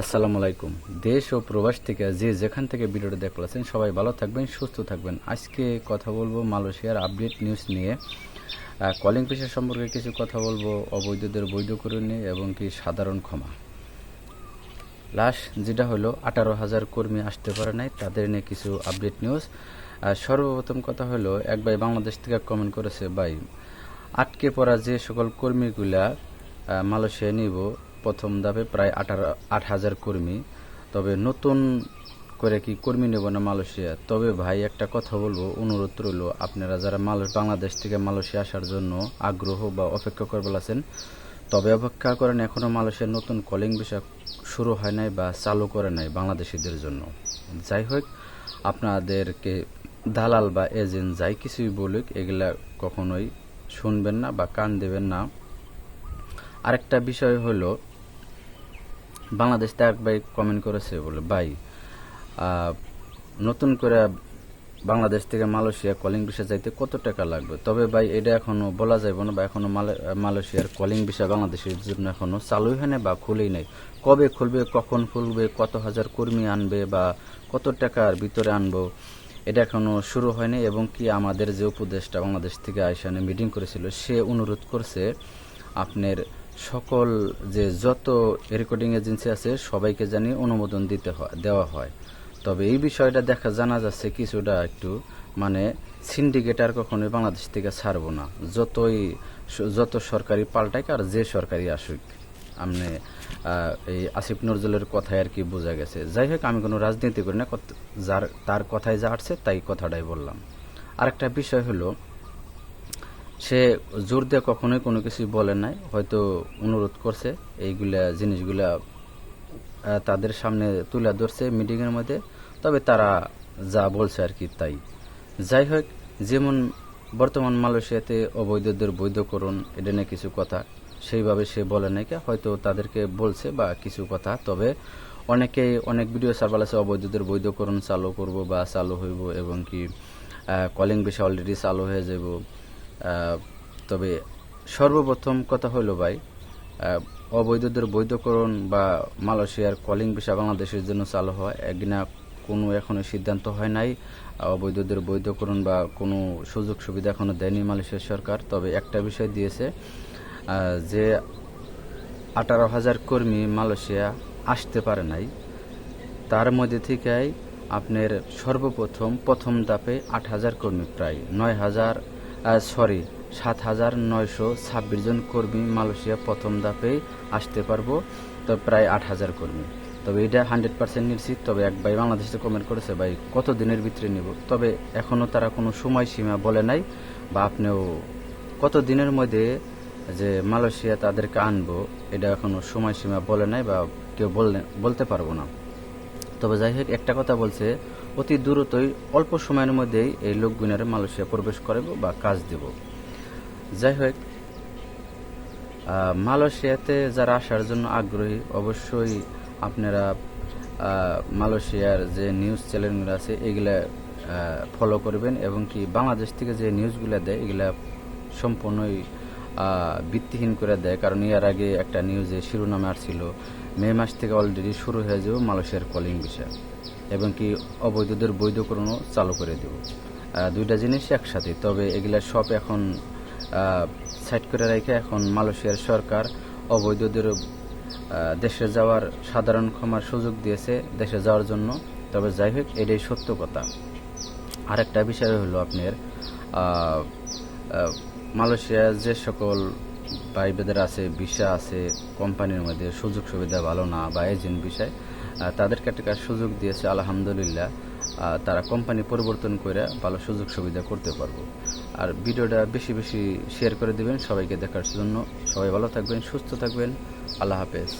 আসসালামু আলাইকুম। দেশ ও প্রবাস থেকে যে যেখান থেকে ভিডিওটা দেখতেছেন সবাই ভালো থাকবেন, সুস্থ থাকবেন। আজকে কথা বলবো মালয়েশিয়ার আপডেট নিউজ নিয়ে। কলিং পেশা সম্পর্কে কিছু কথা বলবো, অবৈধদের বৈধকরণ নিয়ে এবং কি সাধারণ ক্ষমা। লাস্ট যেটা হলো 18,000 কর্মী আসতে পারে নাই, তাদের নিয়ে কিছু আপডেট নিউজ। সর্বপ্রথম কথা হলো, এক ভাই বাংলাদেশ থেকে কমেন্ট করেছে, ভাই আটকে পড়া যে সকল কর্মীগুলা মালয়েশিয়ায় নিব, প্রথম ধাপে প্রায় 8,000 কর্মী, তবে নতুন করে কি কর্মী নেব না মালয়েশিয়া। তবে ভাই একটা কথা বলবো, অনুরোধ রইল, আপনারা যারা বাংলাদেশ থেকে মালয়েশিয়া আসার জন্য আগ্রহ বা অপেক্ষা করে বলেছেন, তবে অপেক্ষা করেন, এখনও মালয়েশিয়ার নতুন কলিং ভিসা শুরু হয় নাই বা চালু করে নাই বাংলাদেশিদের জন্য। যাই হোক, আপনাদেরকে দালাল বা এজেন্ট যাই কিছুই বলুক, এগুলা কখনোই শুনবেন না বা কান দেবেন না। আরেকটা বিষয় হলো, বাংলাদেশ থেকে এক ভাই কমেন্ট করেছে, বলে ভাই নতুন করে বাংলাদেশ থেকে মালয়েশিয়া কলিং ভিসা যাইতে কত টাকা লাগবে। তবে ভাই এটা এখনো বলা যাবে না, বা এখনো মালয়েশিয়ার কলিং ভিসা বাংলাদেশের জন্য এখনো চালুই হয় না বা খুলেই নাই। কবে খুলবে, কখন খুলবে, কত হাজার কর্মী আনবে বা কত টাকার ভিতরে আনবো, এটা এখনো শুরু হয়নি। এবং কি আমাদের যে উপদেষ্টা বাংলাদেশ থেকে আইসানে মিটিং করেছিল, সে অনুরোধ করছে আপনার সকল যে যত রেকর্ডিং এজেন্সি আছে সবাইকে জানিয়ে অনুমোদন দেওয়া হয়। তবে এই বিষয়টা জানা যাচ্ছে কিছুটা একটু মানে সিন্ডিকেটার কখনোই বাংলাদেশ থেকে ছাড়বো না, যত সরকারি পাল্টাক আর যে সরকারি আসুক। আপনি এই আসিফ নজরুলের কথায় আর কি বোঝা গেছে। যাই হোক, আমি কোনো রাজনীতি করি না, তার কথায় যা আসছে তাই কথাটাই বললাম। আরেকটা বিষয় হলো, সে জোর দিয়ে কখনোই কোনো কিছুই বলে নাই, হয়তো অনুরোধ করছে, এইগুলা জিনিসগুলা তাদের সামনে তুলে ধরছে মিটিংয়ের মধ্যে। তবে তারা যা বলছে আর কি তাই। যাই হোক, যেমন বর্তমান মালয়েশিয়াতে অবৈধদের বৈধকরণ, এটা নিয়ে কিছু কথা সেইভাবে সে বলে নাকি, হয়তো তাদেরকে বলছে বা কিছু কথা। তবে অনেকেই অনেক ভিডিও সার্ভার আছে, অবৈধদের বৈধকরণ চালু করব বা চালু হইব, এবং কি কলিং ভিসা অলরেডি চালু হয়ে যাব। তবে সর্বপ্রথম কথা হলো ভাই, অবৈধদের বৈধকরণ বা মালয়েশিয়ার কলিং ভিসা বাংলাদেশের জন্য চালু হয় একদিনা কোনো এখনো সিদ্ধান্ত হয় নাই। অবৈধদের বৈধকরণ বা কোনো সুযোগ সুবিধা এখনো দেয়নি মালয়েশিয়ার সরকার। তবে একটা বিষয় দিয়েছে, যে 18,000 কর্মী মালয়েশিয়া আসতে পারে নাই, তার মধ্যে থেকেই আপনার প্রথম ধাপে 8,000 কর্মী, প্রায় 7,926 জন কর্মী মালয়েশিয়া প্রথম ধাপে আসতে পারবো, তো প্রায় 8,000 কর্মী। তবে এটা 100% নিশ্চিত। তবে এক ভাই বাংলাদেশে কমেন্ট করেছে, ভাই কত দিনের ভিতরে নিব। তবে এখনও তারা কোনো সময়সীমা বলে নাই, বা আপনিও কত দিনের মধ্যে যে মালয়েশিয়া তাদেরকে আনবো, এটা এখনো সময়সীমা বলে নাই বা কেউ বলতে পারবো না। তবে যাই হোক, একটা কথা বলছে, অতি দ্রুতই অল্প সময়ের মধ্যেই এই লোকগুণের মালয়েশিয়া প্রবেশ করাবো বা কাজ দেব। যাই হোক, মালয়েশিয়াতে যারা আসার জন্য আগ্রহী, অবশ্যই আপনারা মালয়েশিয়ার যে নিউজ চ্যানেলগুলো আছে এগুলা ফলো করবেন, এবং কি বাংলাদেশ থেকে যে নিউজগুলো দেয় এগুলা সম্পূর্ণই ভিত্তিহীন করে দেয়। কারণ এর আগে একটা নিউজে শিরোনামে আসছিল, মে মাস থেকে অলরেডি শুরু হয়ে যাবে মালয়েশিয়ার কলিং ভিসা, এবং কি অবৈধদের বৈধকরণও চালু করে দেব। দুইটা জিনিস একসাথে। তবে এগুলা সব এখন সাইড করে রেখে এখন মালয়েশিয়ার সরকার অবৈধদের দেশে যাওয়ার সাধারণ ক্ষমার সুযোগ দিয়েছে দেশে যাওয়ার জন্য। তবে যাই হোক, এটাই সত্য কথা। আরেকটা বিষয় হলো আপনার মালয়েশিয়ার যে সকল ভাইবেদের আছে, ভিসা আছে, কোম্পানির মধ্যে সুযোগ সুবিধা ভালো না বা এজেন্ট বিষয়, তাদেরকে একটা সুযোগ দিয়েছে আলহামদুলিল্লাহ। তারা কোম্পানি পরিবর্তন করে ভালো সুযোগ সুবিধা করতে পারবো। আর ভিডিওটা বেশি বেশি শেয়ার করে দিবেন সবাইকে দেখার জন্য। সবাই ভালো থাকবেন, সুস্থ থাকবেন। আল্লাহ হাফেজ।